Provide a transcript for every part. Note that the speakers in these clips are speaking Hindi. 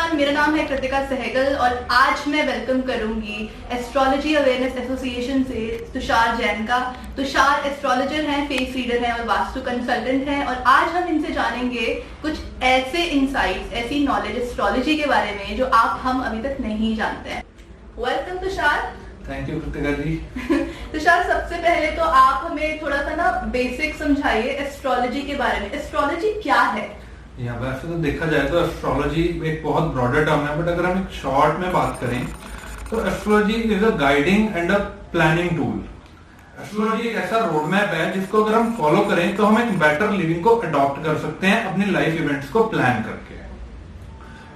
नमस्कार, मेरा नाम है कृतिका सहगल और आज मैं वेलकम करूंगी एस्ट्रोलॉजी अवेयरनेस एसोसिएशन से तुषार जैन का। तुषार एस्ट्रोलॉजर हैं, फेस रीडर हैं और वास्तु कंसल्टेंट हैं और आज हम इनसे जानेंगे कुछ ऐसे इंसाइट्स, ऐसी नॉलेज एस्ट्रोलॉजी के बारे में जो हम अभी तक नहीं जानते हैं। Welcome Tushar. Thank you Kritika ji. Tushar, सबसे पहले तो आप हमें थोड़ा सा ना बेसिक समझाइए एस्ट्रोलॉजी के बारे में। एस्ट्रोलॉजी क्या है? या वैसे तो देखा जाए तो एस्ट्रोलॉजी एक बहुत ब्रॉडर टर्म है, बट अगर हम एक शॉर्ट में बात करें तो astrology is a guiding and a planning tool. Astrology एक ऐसा रोड मैप है जिसको अगर हम फॉलो करें तो हम एक बेटर लिविंग को अडॉप्ट कर सकते हैं अपनी लाइफ इवेंट्स को प्लान करके।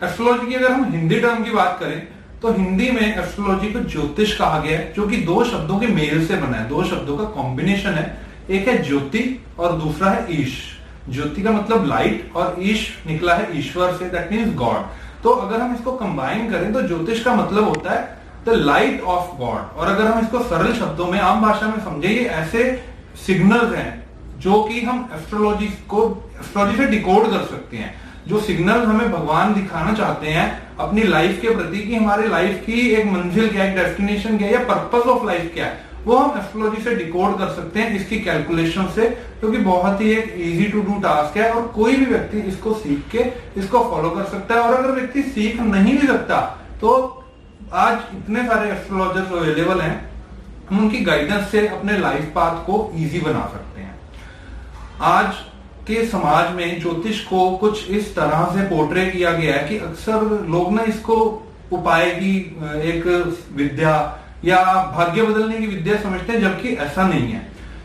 एस्ट्रोलॉजी की अगर हम हिंदी टर्म की बात करें तो हिंदी में एस्ट्रोलॉजी को ज्योतिष कहा गया है, जो कि दो शब्दों के मेल से बना है, दो शब्दों का कॉम्बिनेशन है। एक है ज्योति और दूसरा है ईश। ज्योति का मतलब लाइट और ईश निकला है ईश्वर से, दैट मीन्स गॉड। तो अगर हम इसको कंबाइन करें तो ज्योतिष का मतलब होता है द लाइट ऑफ गॉड। और अगर हम इसको सरल शब्दों में आम भाषा में समझे, ये ऐसे सिग्नल्स हैं जो कि हम एस्ट्रोलॉजी से डिकोड कर सकते हैं। जो सिग्नल हमें भगवान दिखाना चाहते हैं अपनी लाइफ के प्रति कि हमारे लाइफ की एक मंजिल क्या है, डेस्टिनेशन क्या है या पर्पस ऑफ लाइफ क्या है, वो हम एस्ट्रोलॉजी से डिकोड कर सकते हैं इसकी कैलकुलेशन से, क्योंकि बहुत ही एक इजी टू डू टास्क है और कोई भी व्यक्ति इसको सीख के इसको फॉलो कर सकता है। और अगर व्यक्ति सीख नहीं भी सकता तो आज इतने सारे एस्ट्रोलॉजर्स अवेलेबल हैं, हम उनकी गाइडेंस से अपने लाइफ पाथ को इजी बना सकते हैं। आज के समाज में ज्योतिष को कुछ इस तरह से पोर्ट्रे किया गया है कि अक्सर लोग ना इसको उपाय की एक विद्या या भाग्य बदलने की विद्या समझते हैं, जबकि ऐसा नहीं है।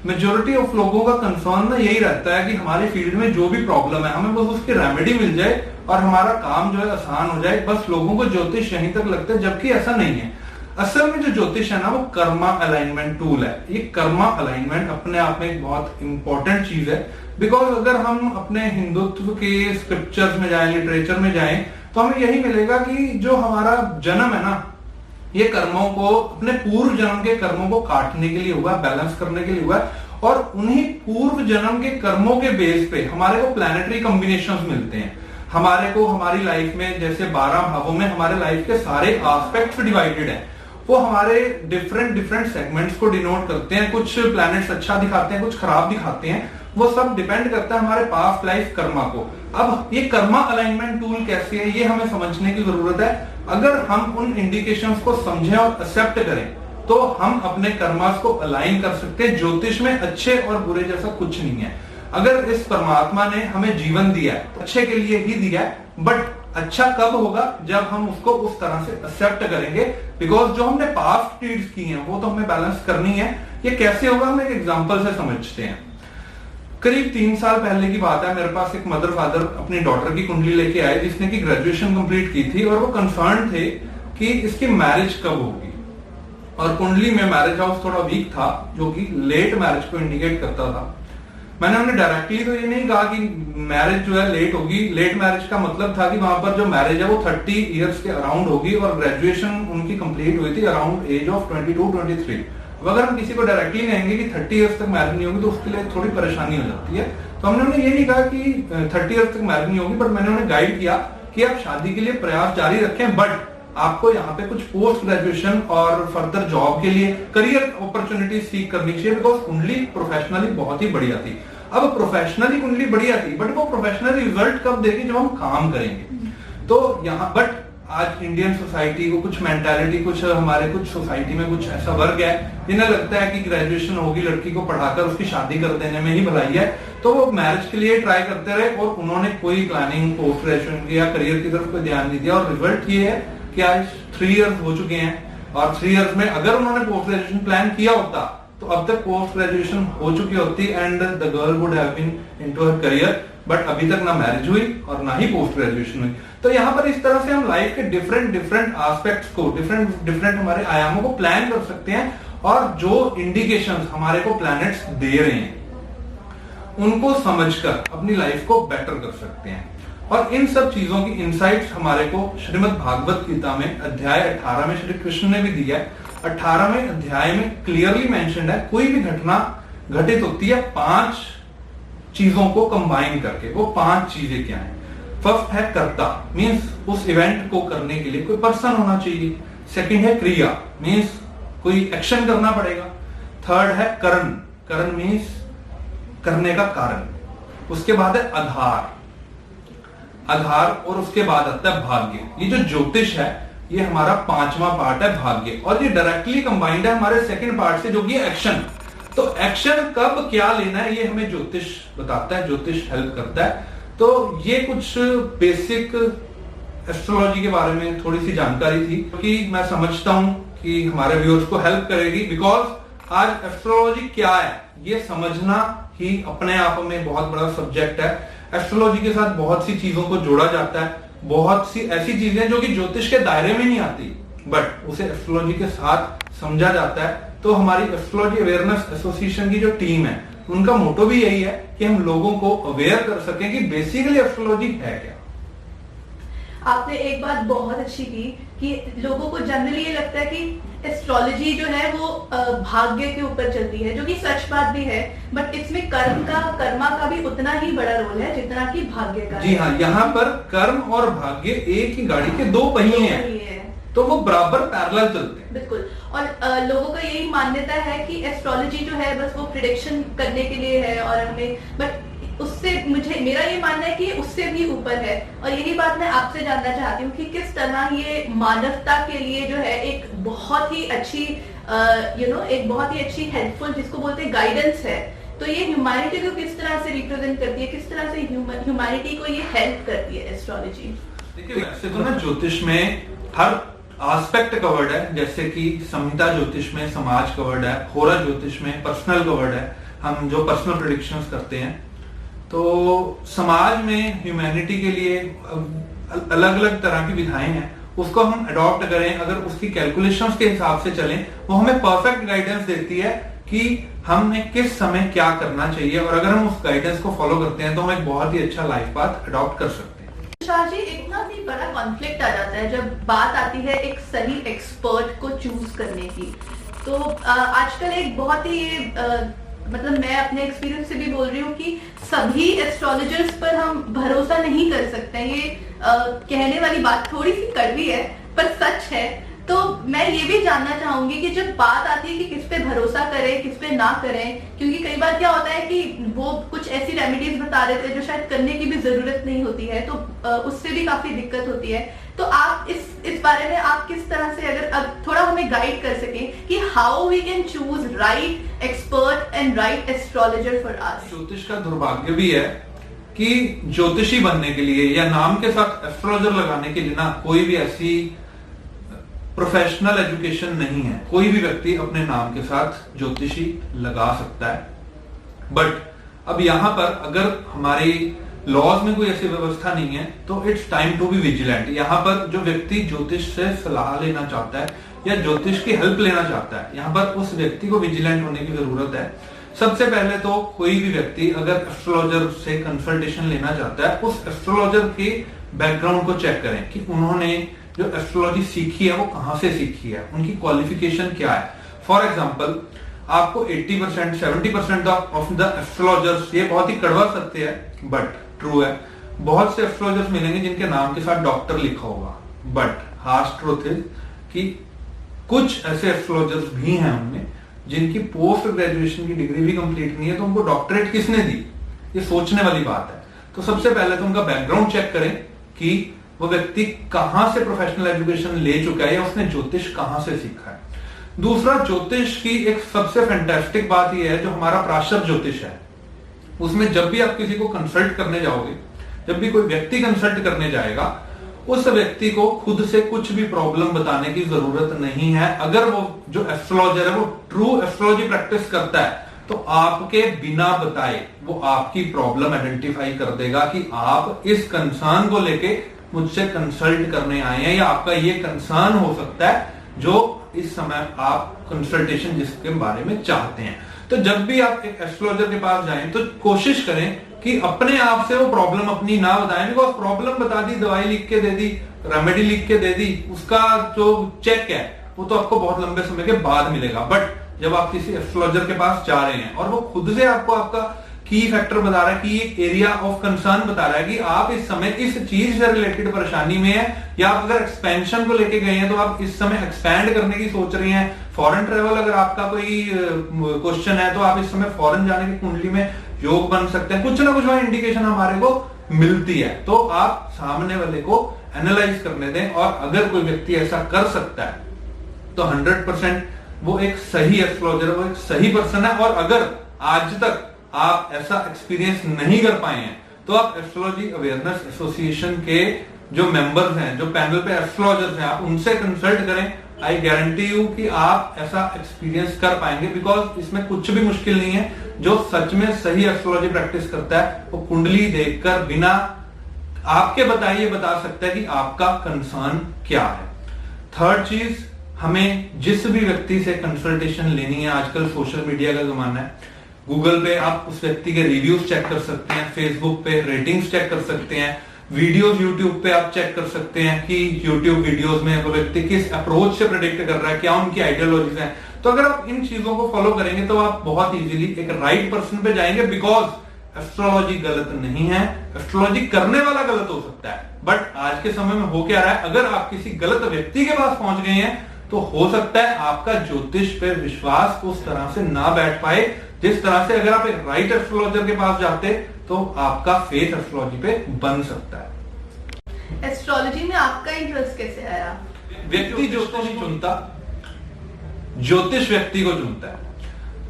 मेजोरिटी ऑफ लोगों का कंसर्न ना यही रहता है कि हमारे फील्ड में जो भी प्रॉब्लम है हमें बस उसकी रेमेडी मिल जाए और हमारा काम जो है आसान हो जाए। बस लोगों को ज्योतिष यहीं तक लगता है, जबकि ऐसा नहीं है। असल में जो ज्योतिष है ना, वो कर्मा अलाइनमेंट टूल है। ये कर्मा अलाइनमेंट अपने आप में एक बहुत इंपॉर्टेंट चीज है, बिकॉज अगर हम अपने हिंदुत्व के स्क्रिप्चर्स में जाएं, लिटरेचर में जाएं, तो हमें यही मिलेगा कि जो हमारा जन्म है ना, ये कर्मों को, अपने पूर्व जन्म के कर्मों को काटने के लिए हुआ, बैलेंस करने के लिए हुआ, और उन्हीं पूर्व जन्म के कर्मों के बेस पे हमारे को प्लैनेटरी कॉम्बिनेशंस मिलते हैं। हमारे को हमारी लाइफ में जैसे 12 भावों में हमारे लाइफ के सारे एस्पेक्ट्स डिवाइडेड हैं, वो हमारे डिफरेंट सेगमेंट्स को डिनोट करते हैं। कुछ प्लैनेट्स अच्छा दिखाते हैं, कुछ खराब दिखाते हैं, वो सब डिपेंड करता है हमारे पास्ट लाइफ कर्मा को। अब ये कर्मा अलाइनमेंट टूल कैसे है, ये हमें समझने की जरूरत है। अगर हम उन इंडिकेशंस को समझें और एक्सेप्ट करें तो हम अपने कर्मास को अलाइन कर सकते हैं। ज्योतिष में अच्छे और बुरे जैसा कुछ नहीं है। अगर इस परमात्मा ने हमें जीवन दिया है तो अच्छे के लिए ही दिया है, बट अच्छा कब होगा, जब हम उसको उस तरह से एक्सेप्ट करेंगे। बिकॉज जो हमने पास्ट डीड्स की हैं वो तो हमें बैलेंस करनी है। ये कैसे होगा, हम एक एग्जांपल से समझते हैं। करीब 3 साल पहले की बात है, मेरे पास एक मदर फादर अपनी डॉटर की कुंडली लेके आए जिसने की ग्रेजुएशन कंप्लीट की थी और वो कंसर्न थे कि इसकी मैरिज कब होगी। और कुंडली में मैरिज हाउस थोड़ा वीक था, जो कि लेट मैरिज को इंडिकेट करता था। मैंने उन्हें डायरेक्टली तो ये नहीं कहा कि मैरिज जो है लेट होगी। लेट मैरिज का मतलब था कि वहां पर जो मैरिज है वो 30 इयर्स के अराउंड होगी और ग्रेजुएशन उनकी कंप्लीट हुई थी अराउंड एज ऑफ 22-23। अगर हम किसी को डायरेक्टली कहेंगे कि 30 इयर्स तक मैरिज नहीं होगी तो उसके लिए थोड़ी परेशानी हो जाती है। तो हमने उन्हें ये नहीं कहा कि 30 इयर्स तक मैरिज नहीं होगी, बट मैंने उन्हें गाइड किया कि आप शादी के लिए प्रयास जारी रखें, बट आपको यहाँ पे कुछ पोस्ट ग्रेजुएशन और फर्दर जॉब के लिए करियर अपॉर्चुनिटी सीख करनी चाहिए। बिकॉज कुंडली प्रोफेशनली बहुत ही बढ़िया थी। अब प्रोफेशनली कुंडली बढ़िया थी, बट वो प्रोफेशनल रिजल्ट कब देगी, जब हम काम करेंगे। तो यहाँ बट आज इंडियन सोसाइटी को कुछ मेंटालिटी, कुछ हमारे कुछ सोसाइटी में कुछ ऐसा वर्ग है जिन्हें लगता है कि ग्रेजुएशन होगी, लड़की को पढ़ाकर उसकी शादी कर देने में ही भलाई है, तो वो मैरिज के लिए ट्राई करते रहे और उन्होंने कोई प्लानिंग पोस्ट ग्रेजुएशन की या करियर की तरफ कोई ध्यान नहीं दिया। और रिजल्ट ये है कि आज 3 इयर्स हो चुके हैं और 3 इयर्स में अगर उन्होंने पोस्ट ग्रेजुएशन प्लान किया होता तो अब तक पोस्ट ग्रेजुएशन हो चुकी होती and the girl would have been into her career, but अभी तक ना मैरिज हुई और ना ही पोस्ट ग्रेजुएशन हुई। तो यहाँ पर इस तरह से हम लाइफ के डिफरेंट एस्पेक्ट्स को, डिफरेंट हमारे आयामों को प्लान कर सकते हैं और जो इंडिकेशंस हमारे को प्लैनेट्स दे रहे हैं उनको समझकर अपनी लाइफ को बेटर कर सकते हैं। और इन सब चीजों की इंसाइट्स हमारे को श्रीमद् भागवत गीता में अध्याय 18 में श्री कृष्ण ने भी दिया है। 18वें अध्याय में क्लियरली मेंशन्ड है, कोई भी घटना घटित होती है 5 चीजों को कंबाइन करके। वो 5 चीजें क्या हैं? फर्स्ट है कर्ता, मीन्स उस इवेंट को करने के लिए कोई पर्सन होना चाहिए। सेकंड है क्रिया, मीन्स कोई एक्शन करना पड़ेगा। थर्ड है करण, करण मीन्स करने का कारण। उसके बाद है आधार, आधार, और उसके बाद आता है भाग्य। ये जो ज्योतिष है ये हमारा 5वां पार्ट है भाग्य, और ये डायरेक्टली कंबाइंड है हमारे सेकंड पार्ट से जो कि एक्शन। तो एक्शन कब क्या लेना है ये हमें ज्योतिष बताता है, ज्योतिष हेल्प करता है। तो ये कुछ बेसिक एस्ट्रोलॉजी के बारे में थोड़ी सी जानकारी थी कि मैं समझता हूं कि हमारे व्यूअर्स को हेल्प करेगी, बिकॉज आज एस्ट्रोलॉजी क्या है ये समझना ही अपने आप में बहुत बड़ा सब्जेक्ट है। एस्ट्रोलॉजी के साथ बहुत सी चीजों को जोड़ा जाता है, बहुत सी ऐसी चीजें जो कि ज्योतिष के दायरे में नहीं आती बट उसे एस्ट्रोलॉजी के साथ समझा जाता है। तो हमारी एस्ट्रोलॉजी अवेयरनेस एसोसिएशन की जो टीम है उनका मोटो भी यही है कि हम लोगों को अवेयर कर सकें कि बेसिकली एस्ट्रोलॉजी है क्या। आपने एक बात बहुत अच्छी की कि लोगों को जनरली ये लगता है कि एस्ट्रोलॉजी जो है वो भाग्य के ऊपर चलती है, जो कि सच बात भी है, बट इसमें कर्मा का भी उतना ही बड़ा रोल है जितना कि भाग्य का। जी हाँ, यहाँ पर कर्म और भाग्य एक ही गाड़ी के दो पहिए हैं, तो वो बराबर पैरेलल चलते हैं। बिल्कुल। और लोगों का यही मान्यता है कि एस्ट्रोलॉजी जो है बस वो प्रिडिक्शन करने के लिए है, और हमें बट उससे मेरा ये मानना है कि उससे भी ऊपर है। और यही बात मैं आपसे जानना चाहती हूँ कि किस तरह ये मानवता के लिए जो है एक बहुत ही अच्छी एक बहुत ही अच्छी हेल्पफुल, जिसको बोलते हैं गाइडेंस है। तो ये ह्यूमैनिटी को किस तरह से रिप्रेजेंट करती है, किस तरह से ह्यूमैनिटी को ये हेल्प करती है एस्ट्रोलॉजी? देखिए वैसे तो ना ज्योतिष में हर एस्पेक्ट कवर्ड है, जैसे कि संहिता ज्योतिष में समाज कवर्ड है, होरा ज्योतिष में पर्सनल कवर्ड है, हम जो पर्सनल प्रेडिक्शंस करते हैं। तो समाज में ह्यूमैनिटी के लिए अलग अलग तरह की विधाएं हैं, उसको हम अडॉप्ट करें, अगर उसकी कैलकुलेशंस के हिसाब से चलें, वो हमें परफेक्ट गाइडेंस देती है कि हमें किस समय क्या करना चाहिए, और अगर हम उस गाइडेंस को फॉलो करते हैं तो हम एक बहुत ही अच्छा लाइफ पाथ अडॉप्ट कर सकते हैं। तुषार जी, इतना भी बड़ा कॉन्फ्लिक्ट आ जाता है जब बात आती है एक सही एक्सपर्ट को चूज करने की। तो आजकल एक बहुत ही मतलब मैं अपने एक्सपीरियंस से भी बोल रही हूँ कि सभी एस्ट्रोलॉजर्स पर हम भरोसा नहीं कर सकते। ये कहने वाली बात थोड़ी सी कड़वी है पर सच है। तो मैं ये भी जानना चाहूंगी कि जब बात आती है कि किस पे भरोसा करें किस पे ना करें, क्योंकि कई बार क्या होता है कि वो कुछ ऐसी रेमेडीज बता देते हैं जो शायद करने की भी जरूरत नहीं होती है, तो उससे भी काफी दिक्कत होती है। तो आप इस बारे में आप किस तरह से अगर थोड़ा हमें गाइड कर सकें कि how we can choose right expert and right astrologer for us. ज्योतिष का दुर्भाग्य भी है कि ज्योतिषी बनने के लिए या नाम के साथ एस्ट्रोलॉजर लगाने के लिए ना कोई भी ऐसी प्रोफेशनल एजुकेशन नहीं है। कोई भी व्यक्ति अपने नाम के साथ ज्योतिषी लगा सकता है। बट अब यहां पर अगर हमारी लॉज में कोई ऐसी व्यवस्था नहीं है तो it's time to be vigilant. यहाँ पर जो व्यक्ति ज्योतिष से सलाह लेना चाहता है या ज्योतिष की हेल्प लेना चाहता है, यहाँ पर उस व्यक्ति को विजिलेंट होने की जरूरत है। सबसे पहले तो कोई भी व्यक्ति अगर एस्ट्रोलॉजर से कंसल्टेशन लेना चाहता है, उस एस्ट्रोलॉजर के बैकग्राउंड को चेक करें कि उन्होंने जो एस्ट्रोलॉजी सीखी है वो कहां से सीखी है, उनकी क्वालिफिकेशन क्या है। फॉर एग्जाम्पल आपको 80% 70% ऑफ द एस्ट्रोलॉजर्स, ये बहुत ही कड़वा सत्य है बट ट्रू है, बहुत से एस्ट्रोलॉजर्स मिलेंगे जिनके नाम के साथ डॉक्टर लिखा होगा, बट हार्श ट्रूथ इज कि कुछ ऐसे एस्ट्रोलॉजर्स भी हैं उनमें जिनकी पोस्ट ग्रेजुएशन की डिग्री भी कंप्लीट नहीं है, तो उनको डॉक्टरेट किसने दी, ये सोचने वाली बात है। तो सबसे पहले तो उनका बैकग्राउंड चेक करें कि वो व्यक्ति कहां से प्रोफेशनल एजुकेशन ले चुका है या उसने ज्योतिष कहां से सीखा है। दूसरा, ज्योतिष की एक सबसे फैंटास्टिक बात यह है जो हमारा प्राशर ज्योतिष है, उसमें जब भी आप किसी को कंसल्ट करने जाओगे, जब भी कोई व्यक्ति कंसल्ट करने जाएगा, उस व्यक्ति को खुद से कुछ भी प्रॉब्लम बताने की जरूरत नहीं है। अगर वो जो एस्ट्रोलॉजर है वो ट्रू एस्ट्रोलॉजी प्रैक्टिस करता है तो आपके बिना बताए वो आपकी प्रॉब्लम आइडेंटिफाई कर देगा कि आप इस कंसर्न को लेके मुझसे कंसल्ट करने आए हैं या आपका ये कंसर्न हो सकता है जो इस समय आप कंसल्टेशन जिसके बारे में चाहते हैं। तो जब भी आप एक एस्ट्रोलॉजर के पास जाएं तो कोशिश करें कि अपने आप से वो प्रॉब्लम अपनी ना बताएं, बिकॉज प्रॉब्लम बता दी, दवाई लिख के दे दी, रेमेडी लिख के दे दी, उसका जो चेक है वो तो आपको बहुत लंबे समय के बाद मिलेगा। बट जब आप किसी एस्ट्रोलॉजर के पास जा रहे हैं और वो खुद से आपको आपका की फैक्टर बता रहा है, कि एक एरिया ऑफ कंसर्न बता रहा है कि आप इस समय इस चीज से रिलेटेड परेशानी में है, या आप अगर एक्सपेंशन को लेके गए हैं तो आप इस समय एक्सपैंड करने की सोच रहे हैं। फॉरेन ट्रेवल अगर आपका कोई क्वेश्चन है तो आप इस समय फॉरेन जाने की कुंडली में योग बन सकते हैं। कुछ ना कुछ वहां इंडिकेशन हमारे को मिलती है, तो आप सामने वाले को एनालाइज करने दें, और अगर कोई व्यक्ति ऐसा कर सकता है तो 100% वो एक सही एस्ट्रोलॉजर है, वो एक सही पर्सन है। और अगर आज तक आप ऐसा एक्सपीरियंस नहीं कर पाए हैं तो आप एस्ट्रोलॉजी अवेयरनेस एसोसिएशन के जो मेंबर्स हैं, जो पैनल पे एस्ट्रोलॉजर्स हैं, आप उनसे कंसल्ट करें। आई गारंटी यू कि आप ऐसा एक्सपीरियंस कर पाएंगे, बिकॉज इसमें कुछ भी मुश्किल नहीं है। जो सच में सही एस्ट्रोलॉजी प्रैक्टिस करता है वो कुंडली देखकर बिना आपके बताइए बता सकता है कि आपका कंसर्न क्या है। थर्ड चीज, हमें जिस भी व्यक्ति से कंसल्टेशन लेनी है, आजकल सोशल मीडिया का जमाना है, गूगल पे आप उस व्यक्ति के रिव्यूज चेक कर सकते हैं, फेसबुक पे रेटिंग्स चेक कर सकते हैं, वीडियोस यूट्यूब पे आप चेक कर सकते हैं कि यूट्यूब वीडियोस में वो व्यक्ति किस अप्रोच से प्रेडिक्ट कर रहा है, क्या उनकी आइडियोलॉजीज हैं। तो अगर आप इन चीजों को फॉलो करेंगे तो आप बहुत इजीली एक राइट पर्सन पे जाएंगे, बिकॉज एस्ट्रोलॉजी गलत नहीं है, एस्ट्रोलॉजी करने वाला गलत हो सकता है। बट आज के समय में हो क्या रहा है, अगर आप किसी गलत व्यक्ति के पास पहुंच गए हैं तो हो सकता है आपका ज्योतिष पे विश्वास उस तरह से ना बैठ पाए जिस तरह से अगर आप एक राइट एस्ट्रोलॉजर के पास जाते तो आपका फेथ एस्ट्रोलॉजी पे बन सकता है। एस्ट्रोलॉजी में आपका इंटरेस्ट कैसे आया? व्यक्ति ज्योतिष नहीं चुनता, ज्योतिष व्यक्ति को चुनता है।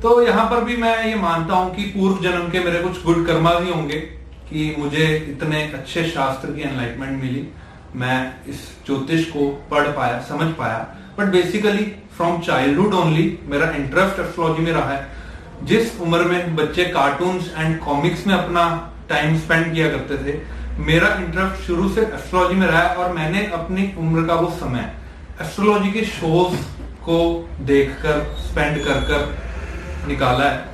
तो यहां पर भी मैं ये मानता हूं कि पूर्व जन्म के मेरे कुछ गुड कर्मा भी होंगे कि मुझे इतने अच्छे शास्त्र की एनलाइटमेंट मिली, मैं इस ज्योतिष को पढ़ पाया, समझ पाया। But basically from childhood only मेरा इंटरेस्ट एस्ट्रोलॉजी में रहा है। जिस उम्र में बच्चे कार्टून्स एंड कॉमिक्स में अपना टाइम स्पेंड किया करते थे, मेरा इंटरेस्ट शुरू से एस्ट्रोलॉजी में रहा है, और मैंने अपनी उम्र का वो समय एस्ट्रोलॉजी के शोज को देखकर स्पेंड कर कर निकाला है।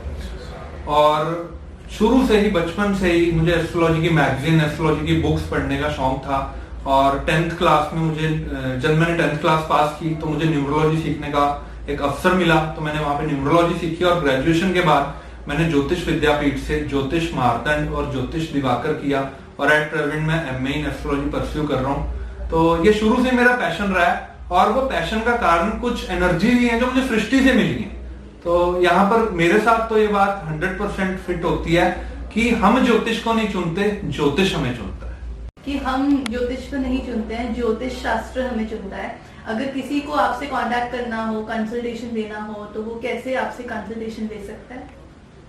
और शुरू से ही, बचपन से ही मुझे एस्ट्रोलॉजी की मैगजीन, एस्ट्रोलॉजी की बुक्स पढ़ने का शौक था। और 10th क्लास में मुझे, जब मैंने 10th क्लास पास की तो मुझे न्यूमरोलॉजी सीखने का एक अवसर मिला, तो मैंने वहां पे न्यूमरोलॉजी सीखी। और ग्रेजुएशन के बाद मैंने ज्योतिष विद्यापीठ से ज्योतिष मार्तंड और ज्योतिष दिवाकर किया, और एट प्रेजेंट मैं एमए इन एस्ट्रोलॉजी परस्यू कर रहा हूँ। तो ये शुरू से मेरा पैशन रहा है, और वो पैशन का कारण कुछ एनर्जी भी है जो मुझे सृष्टि से मिली है। तो यहाँ पर मेरे साथ तो ये बात 100% फिट होती है कि हम ज्योतिष को नहीं चुनते, ज्योतिष हमें चुनता है। कि हम ज्योतिष को नहीं चुनते हैं, ज्योतिष शास्त्र हमें चुनता है। अगर किसी को आपसे कांटेक्ट करना हो, कंसल्टेशन देना हो, तो वो कैसे आपसे कंसल्टेशन ले सकता है?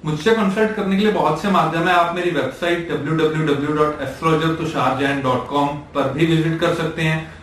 मुझसे कंसल्ट करने के लिए बहुत से माध्यम है। आप मेरी वेबसाइट www.astrologertusharjain.com पर भी विजिट कर सकते हैं।